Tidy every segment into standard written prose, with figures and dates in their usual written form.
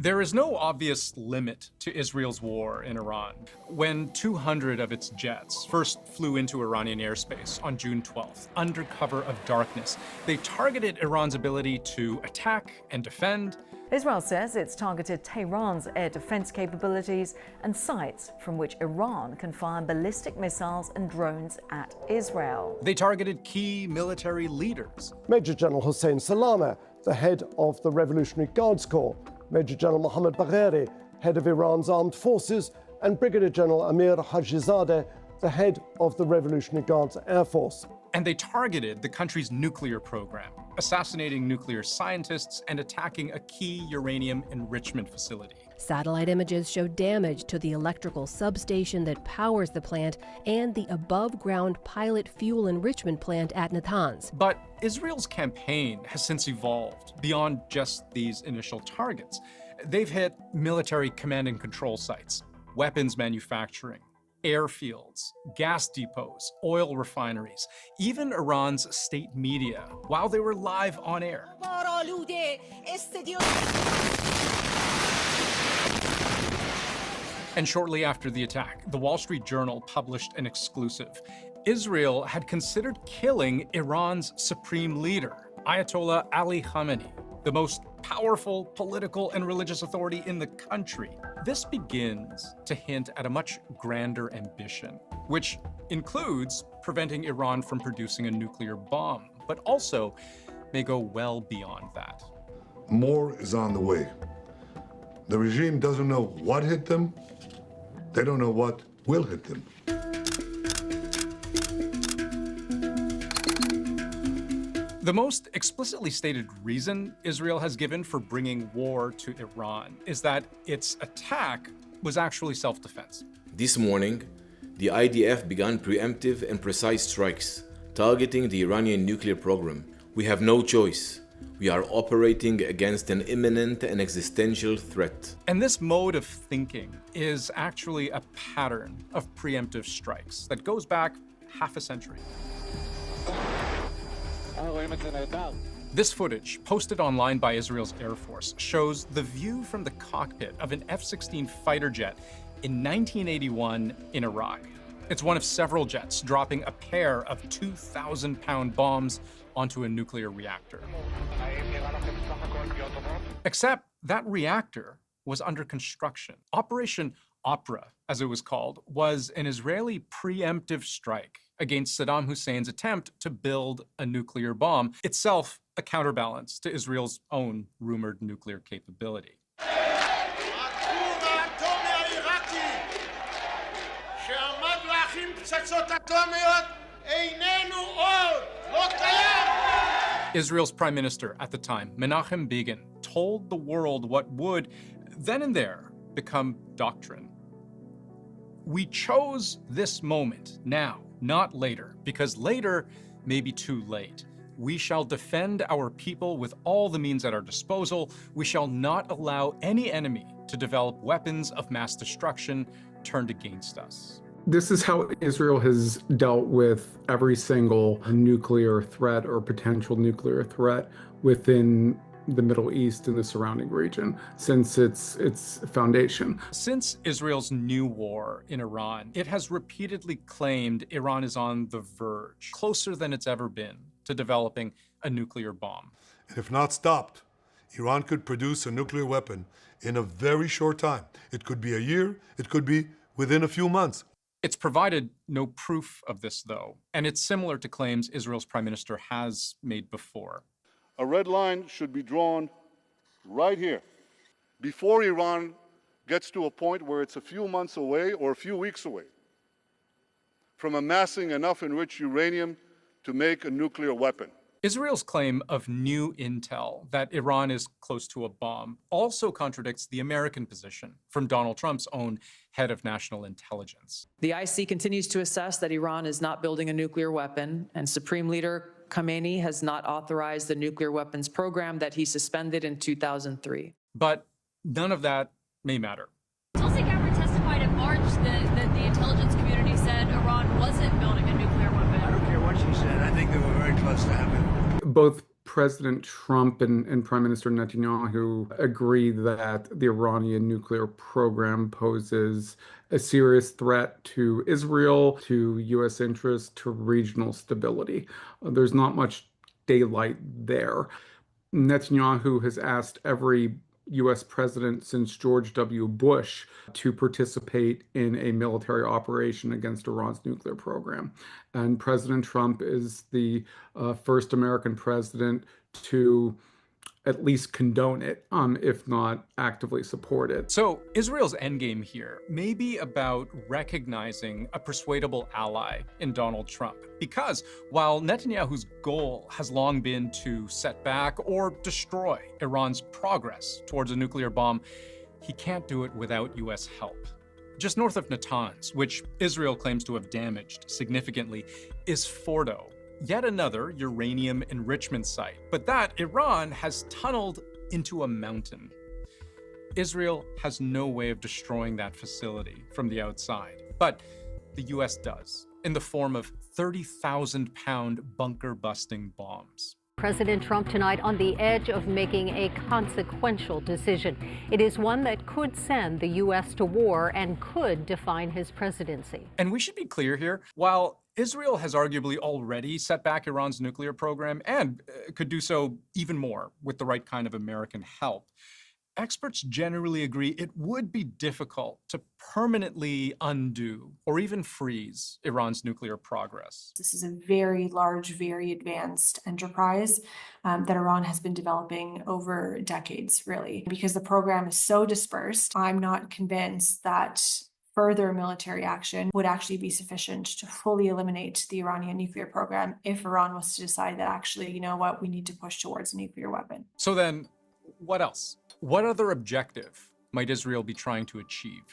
There is no obvious limit to Israel's war in Iran. When 200 of its jets first flew into Iranian airspace on June 12th, under cover of darkness, they targeted Iran's ability to attack and defend. Israel says it's targeted Tehran's air defense capabilities and sites from which Iran can fire ballistic missiles and drones at Israel. They targeted key military leaders. Major General Hossein Salameh, the head of the Revolutionary Guards Corps, Major General Mohammad Bagheri, head of Iran's armed forces, and Brigadier General Amir Hajizadeh, the head of the Revolutionary Guards Air Force. And they targeted the country's nuclear program, assassinating nuclear scientists and attacking a key uranium enrichment facility. Satellite images show damage to the electrical substation that powers the plant and the above-ground pilot fuel enrichment plant at Natanz. But Israel's campaign has since evolved beyond just these initial targets. They've hit military command and control sites, weapons manufacturing, airfields, gas depots, oil refineries, even Iran's state media, while they were live on air. And shortly after the attack, the Wall Street Journal published an exclusive. Israel had considered killing Iran's supreme leader, Ayatollah Ali Khamenei, the most powerful political and religious authority in the country. This begins to hint at a much grander ambition, which includes preventing Iran from producing a nuclear bomb, but also may go well beyond that. More is on the way. The regime doesn't know what hit them. They don't know what will hit them. The most explicitly stated reason Israel has given for bringing war to Iran is that its attack was actually self-defense. This morning, the IDF began preemptive and precise strikes, targeting the Iranian nuclear program. We have no choice. We are operating against an imminent and existential threat. And this mode of thinking is actually a pattern of preemptive strikes that goes back half a century. This footage, posted online by Israel's Air Force, shows the view from the cockpit of an F-16 fighter jet in 1981 in Iraq. It's one of several jets dropping a pair of 2,000-pound bombs onto a nuclear reactor. Except that reactor was under construction. Operation Opera, as it was called, was an Israeli preemptive strike against Saddam Hussein's attempt to build a nuclear bomb, itself a counterbalance to Israel's own rumored nuclear capability. Israel's prime minister at the time, Menachem Begin, told the world what would, then and there, become doctrine. We chose this moment now, not later, because later may be too late. We shall defend our people with all the means at our disposal. We shall not allow any enemy to develop weapons of mass destruction turned against us. This is how Israel has dealt with every single nuclear threat or potential nuclear threat within the Middle East and the surrounding region since its foundation. Since Israel's new war in Iran, it has repeatedly claimed Iran is on the verge, closer than it's ever been, to developing a nuclear bomb. And if not stopped, Iran could produce a nuclear weapon in a very short time. It could be a year, it could be within a few months. It's provided no proof of this, though, and it's similar to claims Israel's prime minister has made before. A red line should be drawn right here before Iran gets to a point where it's a few months away or a few weeks away from amassing enough enriched uranium to make a nuclear weapon. Israel's claim of new intel that Iran is close to a bomb also contradicts the American position from Donald Trump's own head of national intelligence. The IC continues to assess that Iran is not building a nuclear weapon, and Supreme Leader Khamenei has not authorized the nuclear weapons program that he suspended in 2003. But none of that may matter. Tulsi Gabbard testified in March that the intelligence community said Iran wasn't building a nuclear weapon. I don't care what she said. I think they were very close to having. Both President Trump and Prime Minister Netanyahu agree that the Iranian nuclear program poses a serious threat to Israel, to U.S. interests, to regional stability. There's not much daylight there. Netanyahu has asked every U.S. president since George W. Bush to participate in a military operation against Iran's nuclear program. And President Trump is the first American president to at least condone it, if not actively support it. So Israel's endgame here may be about recognizing a persuadable ally in Donald Trump. Because while Netanyahu's goal has long been to set back or destroy Iran's progress towards a nuclear bomb, he can't do it without U.S. help. Just north of Natanz, which Israel claims to have damaged significantly, is Fordo, yet another uranium enrichment site, but that Iran has tunneled into a mountain. Israel has no way of destroying that facility from the outside, but the US does, in the form of 30,000-pound bunker-busting bombs. President Trump tonight on the edge of making a consequential decision. It is one that could send the U.S. to war and could define his presidency. And we should be clear here, while Israel has arguably already set back Iran's nuclear program and could do so even more with the right kind of American help, experts generally agree it would be difficult to permanently undo or even freeze Iran's nuclear progress. This is a very large, very advanced enterprise that Iran has been developing over decades, really. Because the program is so dispersed, I'm not convinced that further military action would actually be sufficient to fully eliminate the Iranian nuclear program if Iran was to decide that actually, you know what, we need to push towards a nuclear weapon. So then, what else? What other objective might Israel be trying to achieve?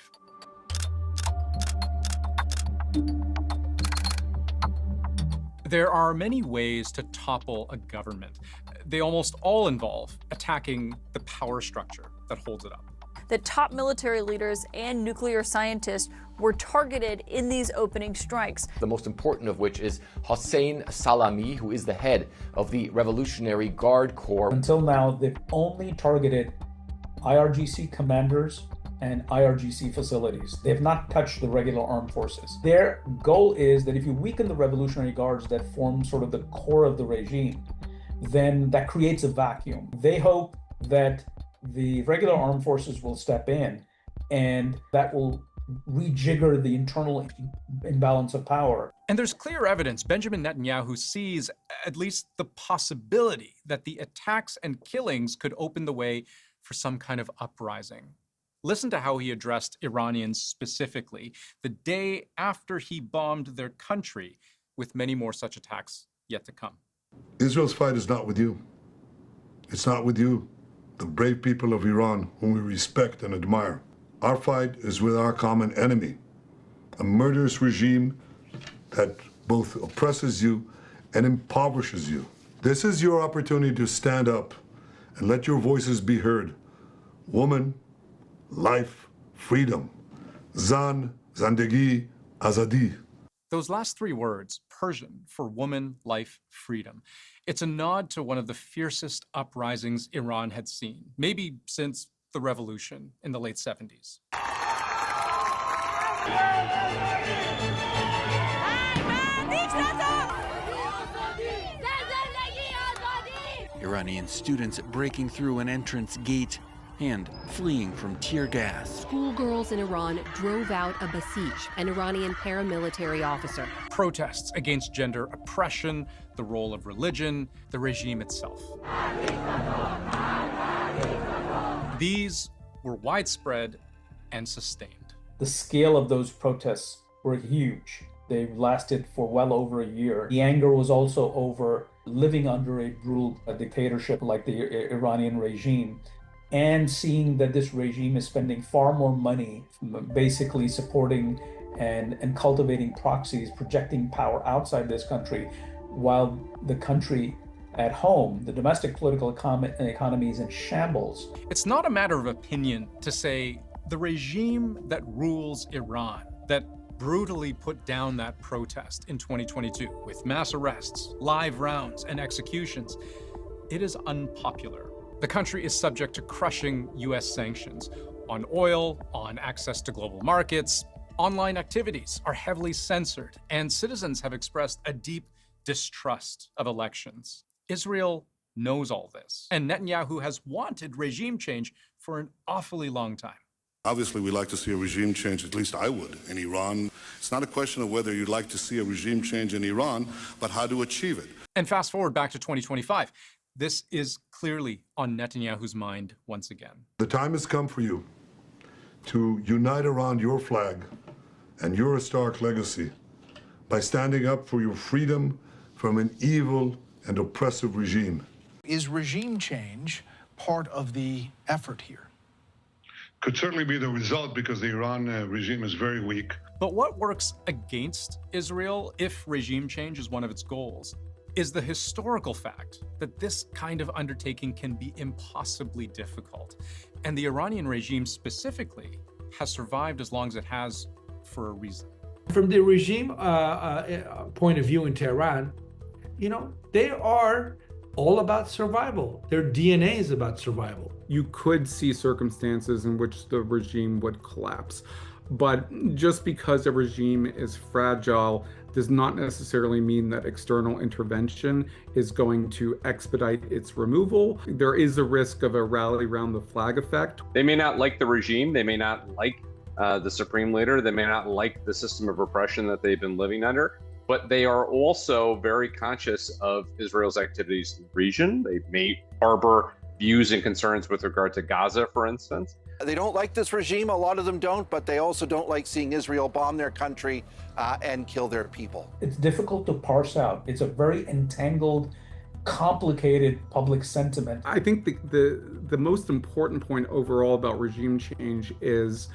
There are many ways to topple a government. They almost all involve attacking the power structure that holds it up. The top military leaders and nuclear scientists were targeted in these opening strikes. The most important of which is Hossein Salami, who is the head of the Revolutionary Guard Corps. Until now, they've only targeted IRGC commanders and IRGC facilities. They have not touched the regular armed forces. Their goal is that if you weaken the Revolutionary Guards that form sort of the core of the regime, then that creates a vacuum. They hope that the regular armed forces will step in and that will rejigger the internal imbalance of power. And there's clear evidence Benjamin Netanyahu sees at least the possibility that the attacks and killings could open the way for some kind of uprising. Listen to how he addressed Iranians specifically the day after he bombed their country, with many more such attacks yet to come. Israel's fight is not with you. It's not with you, the brave people of Iran, whom we respect and admire. Our fight is with our common enemy, a murderous regime that both oppresses you and impoverishes you. This is your opportunity to stand up and let your voices be heard. Woman, life, freedom. Zan, Zandagi, Azadi. Those last three words, Persian for woman, life, freedom. It's a nod to one of the fiercest uprisings Iran had seen, maybe since the revolution in the late 70s. Iranian students breaking through an entrance gate and fleeing from tear gas. Schoolgirls in Iran drove out a basij, an Iranian paramilitary officer. Protests against gender oppression, the role of religion, the regime itself. These were widespread and sustained. The scale of those protests were huge. They lasted for well over a year. The anger was also over living under a brutal dictatorship like the Iranian regime, and seeing that this regime is spending far more money basically supporting and cultivating proxies, projecting power outside this country, while the country at home, the domestic political economy is in shambles. It's not a matter of opinion to say the regime that rules Iran, that brutally put down that protest in 2022 with mass arrests, live rounds, and executions, it is unpopular. The country is subject to crushing US sanctions on oil, on access to global markets. Online activities are heavily censored, and citizens have expressed a deep distrust of elections. Israel knows all this, and Netanyahu has wanted regime change for an awfully long time. Obviously, we'd like to see a regime change, at least I would, in Iran. It's not a question of whether you'd like to see a regime change in Iran, but how to achieve it. And fast forward back to 2025. This is clearly on Netanyahu's mind once again. The time has come for you to unite around your flag and your historic legacy by standing up for your freedom from an evil and oppressive regime. Is regime change part of the effort here? Could certainly be the result because the Iran regime is very weak. But what works against Israel, if regime change is one of its goals, is the historical fact that this kind of undertaking can be impossibly difficult. And the Iranian regime specifically has survived as long as it has for a reason. From the regime point of view in Tehran, they are all about survival. Their DNA is about survival. You could see circumstances in which the regime would collapse. But just because a regime is fragile does not necessarily mean that external intervention is going to expedite its removal. There is a risk of a rally around the flag effect. They may not like the regime. They may not like the supreme leader. They may not like the system of repression that they've been living under. But they are also very conscious of Israel's activities in the region. They may harbor views and concerns with regard to Gaza, for instance. They don't like this regime, a lot of them don't, but they also don't like seeing Israel bomb their country and kill their people. It's difficult to parse out. It's a very entangled, complicated public sentiment. I think the most important point overall about regime change is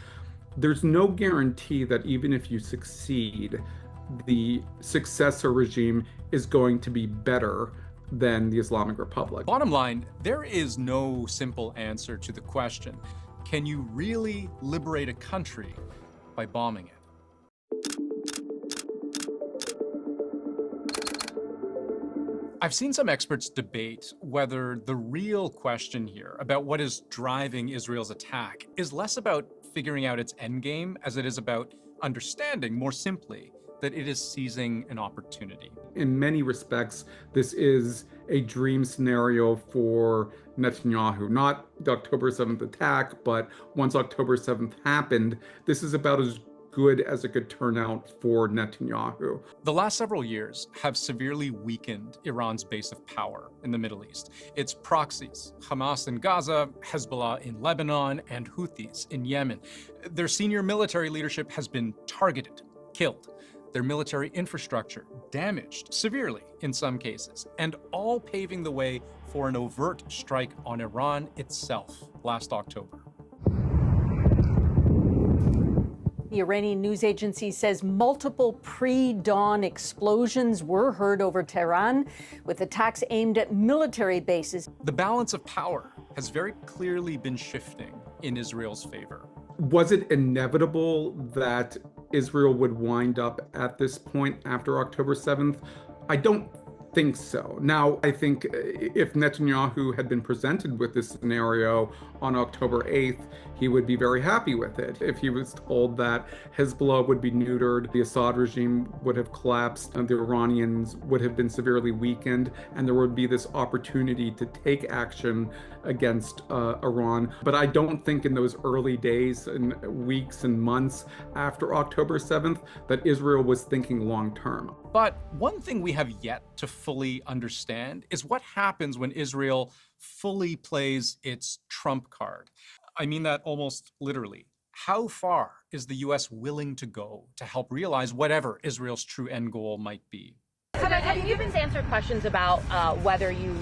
there's no guarantee that even if you succeed, the successor regime is going to be better than the Islamic Republic. Bottom line, there is no simple answer to the question, can you really liberate a country by bombing it? I've seen some experts debate whether the real question here about what is driving Israel's attack is less about figuring out its endgame as it is about understanding, more simply, that it is seizing an opportunity. In many respects, this is a dream scenario for Netanyahu. Not the October 7th attack, but once October 7th happened, this is about as good as it could turn out for Netanyahu. The last several years have severely weakened Iran's base of power in the Middle East. Its proxies, Hamas in Gaza, Hezbollah in Lebanon, and Houthis in Yemen. Their senior military leadership has been targeted, killed. Their military infrastructure damaged severely in some cases, and all paving the way for an overt strike on Iran itself last October. The Iranian news agency says multiple pre-dawn explosions were heard over Tehran, with attacks aimed at military bases. The balance of power has very clearly been shifting in Israel's favor. Was it inevitable that Israel would wind up at this point after October 7th? I don't think so. Now, I think if Netanyahu had been presented with this scenario on October 8th, he would be very happy with it. If he was told that Hezbollah would be neutered, the Assad regime would have collapsed, and the Iranians would have been severely weakened, and there would be this opportunity to take action against Iran. But I don't think in those early days and weeks and months after October 7th that Israel was thinking long term. But one thing we have yet to fully understand is what happens when Israel fully plays its trump card. I mean that almost literally. How far is the U.S. willing to go to help realize whatever Israel's true end goal might be? Have you been answered questions about whether you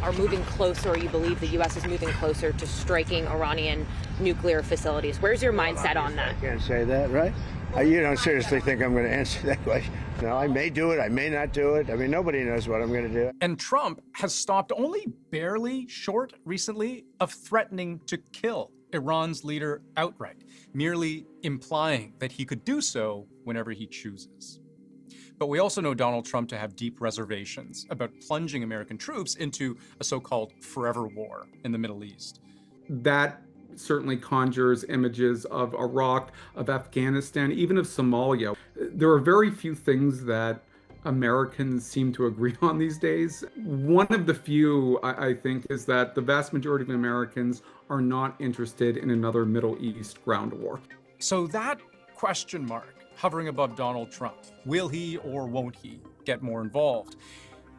are moving closer, or you believe the U.S. is moving closer to striking Iranian nuclear facilities? Where's your mindset on that? I can't say that, right? You don't seriously think I'm going to answer that question? No, I may do it, I may not do it. I mean, nobody knows what I'm going to do. And Trump has stopped only barely short recently of threatening to kill Iran's leader outright, merely implying that he could do so whenever he chooses. But we also know Donald Trump to have deep reservations about plunging American troops into a so-called forever war in the Middle East. That certainly conjures images of Iraq, of Afghanistan, even of Somalia. There are very few things that Americans seem to agree on these days. One of the few, I think, is that the vast majority of Americans are not interested in another Middle East ground war. So that question mark hovering above Donald Trump, will he or won't he get more involved?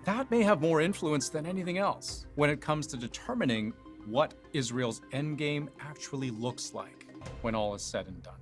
That may have more influence than anything else when it comes to determining what Israel's endgame actually looks like when all is said and done.